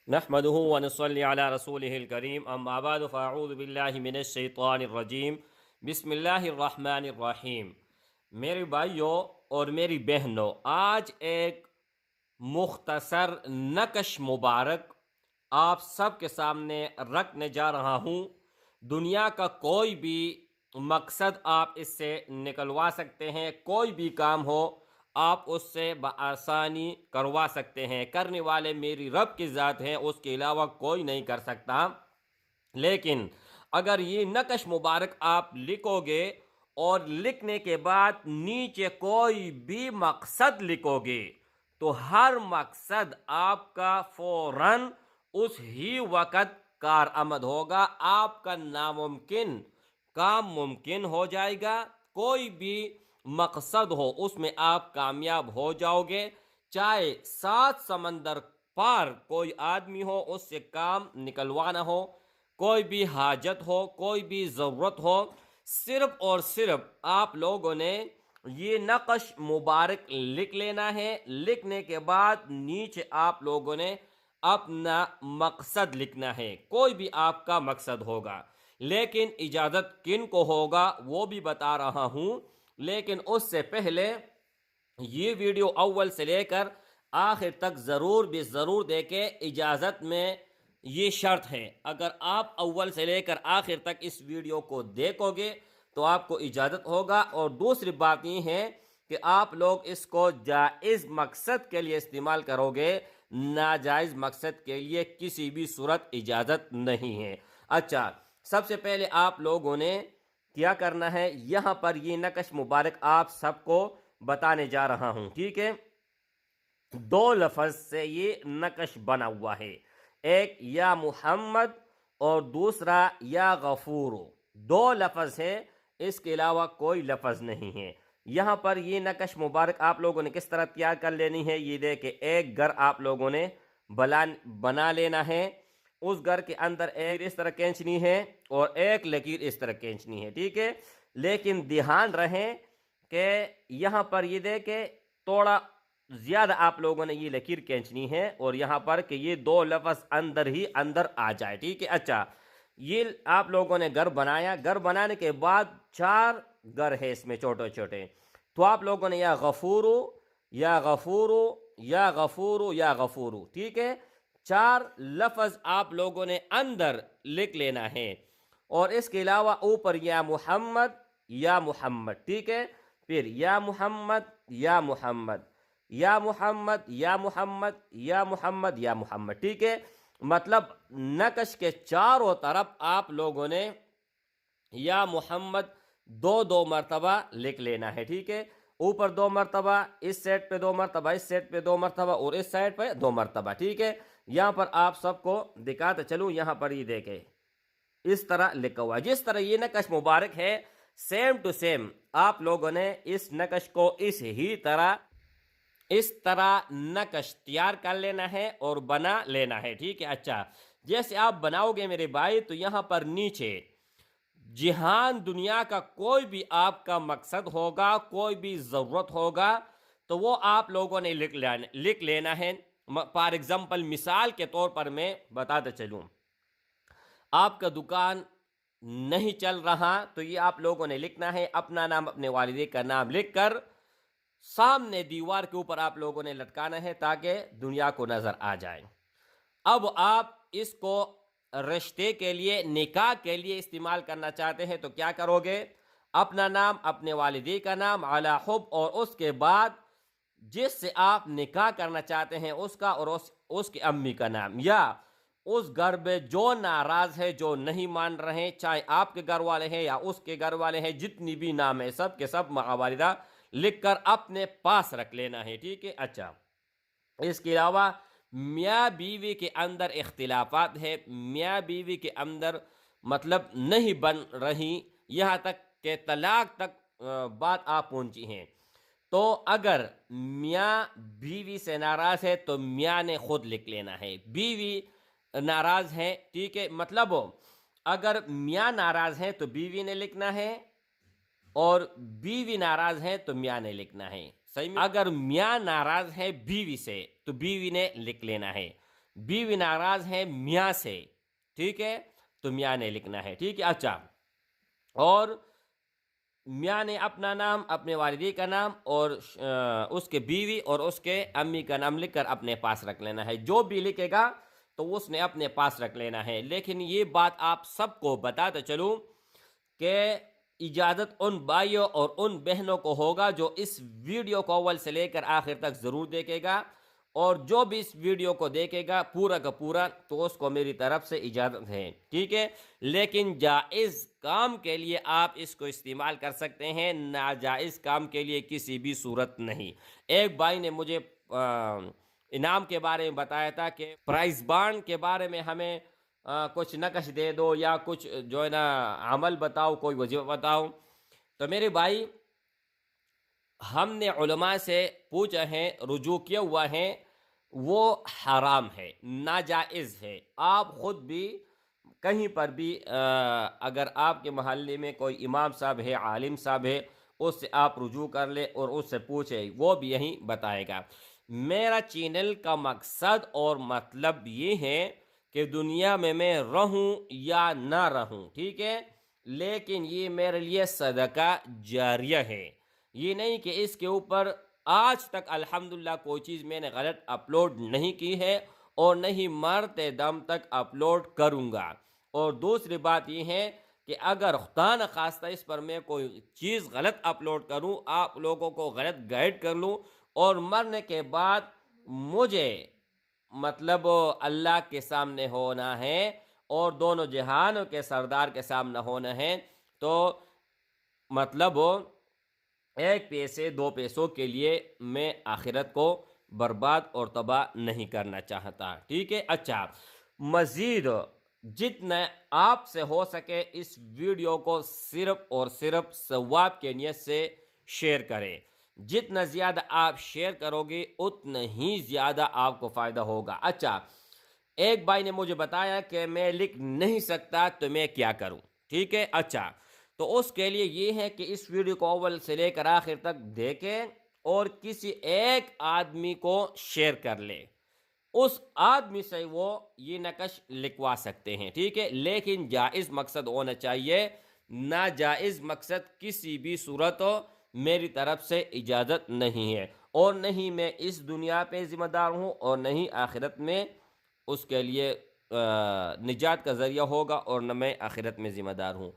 نحمده ونصلي على رسوله الكريم اما بعد فاعوذ باللہ من الشیطان الرجیم بسم اللہ الرحمن الرحیم۔ میرے بھائیوں اور میری بہنوں، آج ایک مختصر نقش مبارک آپ سب کے سامنے رکھنے جا رہا ہوں۔ دنیا کا کوئی بھی مقصد آپ اس سے نکلوا سکتے ہیں، کوئی بھی کام ہو آپ اس سے بآسانی کروا سکتے ہیں۔ کرنے والے میری رب کی ذات ہیں، اس کے علاوہ کوئی نہیں کر سکتا۔ لیکن اگر یہ نقش مبارک آپ لکھو گے اور لکھنے کے بعد نیچے کوئی بھی مقصد لکھو گے تو ہر مقصد آپ کا فوراً اس ہی وقت کارآمد ہوگا، آپ کا ناممکن کام ممکن ہو جائے گا۔ کوئی بھی مقصد ہو اس میں آپ کامیاب ہو جاؤ گے، چاہے 7 سمندر پار کوئی آدمی ہو اس سے کام نکلوانا ہو، کوئی بھی حاجت ہو، کوئی بھی ضرورت ہو، صرف اور صرف آپ لوگوں نے یہ نقش مبارک لکھ لینا ہے۔ لکھنے کے بعد نیچے آپ لوگوں نے اپنا مقصد لکھنا ہے، کوئی بھی آپ کا مقصد ہوگا۔ لیکن اجازت کن کو ہوگا وہ بھی بتا رہا ہوں، لیکن اس سے پہلے یہ ویڈیو اول سے لے کر آخر تک ضرور بھی ضرور دیکھیں۔ اجازت میں یہ شرط ہے، اگر آپ اول سے لے کر آخر تک اس ویڈیو کو دیکھو گے تو آپ کو اجازت ہوگا۔ اور دوسری بات یہ ہے کہ آپ لوگ اس کو جائز مقصد کے لیے استعمال کرو گے، ناجائز مقصد کے لیے کسی بھی صورت اجازت نہیں ہے۔ اچھا، سب سے پہلے آپ لوگوں نے کیا کرنا ہے، یہاں پر یہ نقش مبارک آپ سب کو بتانے جا رہا ہوں، ٹھیک ہے؟ 2 لفظ سے یہ نقش بنا ہوا ہے، ایک یا محمد اور دوسرا یا غفور۔ 2 لفظ ہیں، اس کے علاوہ کوئی لفظ نہیں ہے۔ یہاں پر یہ نقش مبارک آپ لوگوں نے کس طرح تیار کر لینی ہے، یہ دیکھیں، ایک گھر آپ لوگوں نے بنا لینا ہے۔ اس گھر کے اندر ایک اس طرح کھینچنی ہے اور ایک لکیر اس طرح کھینچنی ہے، ٹھیک ہے؟ لیکن دھیان رہے کہ یہاں پر یہ دیکھیں تھوڑا زیادہ آپ لوگوں نے یہ لکیر کھینچنی ہے، اور یہاں پر کہ یہ 2 لفظ اندر ہی اندر آ جائے، ٹھیک ہے؟ اچھا، یہ آپ لوگوں نے گھر بنایا، گھر بنانے کے بعد 4 گھر ہے اس میں چھوٹے چھوٹے، تو آپ لوگوں نے یا غفورو یا غفورو یا غفورو یا غفورو، ٹھیک ہے؟ 4 لفظ آپ لوگوں نے اندر لکھ لینا ہے، اور اس کے علاوہ اوپر یا محمد، ٹھیک ہے؟ پھر یا محمد یا محمد یا محمد یا محمد یا محمد یا محمد، ٹھیک ہے؟ مطلب نقش کے چاروں طرف آپ لوگوں نے یا محمد 2 مرتبہ لکھ لینا ہے، ٹھیک ہے؟ اوپر 2 مرتبہ، اس سیٹ پہ 2 مرتبہ، اس سیٹ پہ 2 مرتبہ، اور اس سائڈ پہ 2 مرتبہ، ٹھیک ہے؟ یہاں پر آپ سب کو دکھاتے چلوں، یہاں پر یہ دیکھیں اس طرح لکھا ہوا ہے۔ جس طرح یہ نقش مبارک ہے، سیم ٹو سیم آپ لوگوں نے اس نقش کو اس طرح نقش تیار کر لینا ہے اور بنا لینا ہے، ٹھیک ہے؟ اچھا، جیسے آپ بناؤ گے میرے بھائی تو یہاں پر نیچے جہان دنیا کا کوئی بھی آپ کا مقصد ہوگا، کوئی بھی ضرورت ہوگا تو وہ آپ لوگوں نے لکھ لینا ہے۔ فار ایگزامپل، مثال کے طور پر میں بتاتے چلوں، آپ کا دکان نہیں چل رہا تو یہ آپ لوگوں نے لکھنا ہے، اپنا نام اپنے والدے کا نام لکھ کر سامنے دیوار کے اوپر آپ لوگوں نے لٹکانا ہے تاکہ دنیا کو نظر آ جائے۔ اب آپ اس کو رشتے کے لیے، نکاح کے لیے استعمال کرنا چاہتے ہیں تو کیا کرو گے؟ اپنا نام، اپنے والدی کا نام علی حب، اور اس کے بعد جس سے آپ نکاح کرنا چاہتے ہیں اس کا اور اس کی امی کا نام، یا اس گھر میں جو ناراض ہے، جو نہیں مان رہے، چاہے آپ کے گھر والے ہیں یا اس کے گھر والے ہیں، جتنی بھی نام ہے سب کے سب والدہ لکھ کر اپنے پاس رکھ لینا ہے، ٹھیک ہے؟ اچھا، اس کے علاوہ میاں بیوی کے اندر اختلافات ہے، میاں بیوی کے اندر مطلب نہیں بن رہی، یہاں تک کہ طلاق تک بات آپ پہنچی ہیں، تو اگر میاں بیوی سے ناراض ہے تو میاں نے خود لکھ لینا ہے، بیوی ناراض ہے، ٹھیک ہے؟ مطلب اگر میاں ناراض ہے تو بیوی نے لکھنا ہے، اور بیوی ناراض ہے تو میاں نے لکھنا ہے، صحیح میں؟ اگر میاں ناراض ہے بیوی سے تو بیوی نے لکھ لینا ہے۔ بیوی ناراض ہے میاں سے، ٹھیک ہے، تو میاں نے لکھنا ہے، ٹھیک ہے۔ اچھا، اور میاں نے اپنا نام، اپنے والدی کا نام اور اس کے بیوی اور اس کے امی کا نام لکھ کر اپنے پاس رکھ لینا ہے۔ جو بھی لکھے گا تو اس نے اپنے پاس رکھ لینا ہے۔ لیکن یہ بات آپ سب کو بتاتا چلوں کہ اجازت ان بھائیوں اور ان بہنوں کو ہوگا جو اس ویڈیو کو اول سے لے کر آخر تک ضرور دیکھے گا، اور جو بھی اس ویڈیو کو دیکھے گا پورا کا پورا، تو اس کو میری طرف سے اجازت ہے، ٹھیک ہے۔ لیکن جائز کام کے لیے آپ اس کو استعمال کر سکتے ہیں، ناجائز کام کے لیے کسی بھی صورت نہیں۔ ایک بھائی نے مجھے انعام کے بارے میں بتایا تھا کہ پرائز بانڈ کے بارے میں ہمیں کچھ نقش دے دو یا کچھ جو ہے نا عمل بتاؤ، کوئی وظیفہ بتاؤ۔ تو میرے بھائی، ہم نے علماء سے پوچھا ہے، رجوع کیا ہوا ہے، وہ حرام ہے، ناجائز ہے۔ آپ خود بھی کہیں پر بھی اگر آپ کے محلے میں کوئی امام صاحب ہے، عالم صاحب ہے، اس سے آپ رجوع کر لیں اور اس سے پوچھیں، وہ بھی یہی بتائے گا۔ میرا چینل کا مقصد اور مطلب یہ ہے کہ دنیا میں رہوں یا نہ رہوں، ٹھیک ہے، لیکن یہ میرے لیے صدقہ جاریہ ہے۔ یہ نہیں کہ اس کے اوپر آج تک الحمدللہ کوئی چیز میں نے غلط اپلوڈ نہیں کی ہے اور نہیں مرتے دم تک اپلوڈ کروں گا۔ اور دوسری بات یہ ہے کہ اگر خدا نخواستہ اس پر میں کوئی چیز غلط اپلوڈ کروں، آپ لوگوں کو غلط گائیڈ کر لوں، اور مرنے کے بعد مجھے مطلب اللہ کے سامنے ہونا ہے اور دونوں جہانوں کے سردار کے سامنے ہونا ہے، تو مطلب ایک پیسے دو پیسوں کے لیے میں آخرت کو برباد اور تباہ نہیں کرنا چاہتا، ٹھیک ہے۔ اچھا، مزید جتنا آپ سے ہو سکے اس ویڈیو کو صرف اور صرف ثواب کے نیت سے شیئر کریں۔ جتنا زیادہ آپ شیئر کرو گے اتنا ہی زیادہ آپ کو فائدہ ہوگا۔ اچھا، ایک بھائی نے مجھے بتایا کہ میں لکھ نہیں سکتا تو میں کیا کروں، ٹھیک ہے۔ اچھا، تو اس کے لیے یہ ہے کہ اس ویڈیو کو اول سے لے کر آخر تک دیکھیں اور کسی ایک آدمی کو شیئر کر لے، اس آدمی سے وہ یہ نقش لکھوا سکتے ہیں، ٹھیک ہے۔ لیکن جائز مقصد ہونا چاہیے، ناجائز مقصد کسی بھی صورت ہو میری طرف سے اجازت نہیں ہے، اور نہیں میں اس دنیا پہ ذمہ دار ہوں اور نہیں آخرت میں اس کے لیے نجات کا ذریعہ ہوگا، اور نہ میں آخرت میں ذمہ دار ہوں۔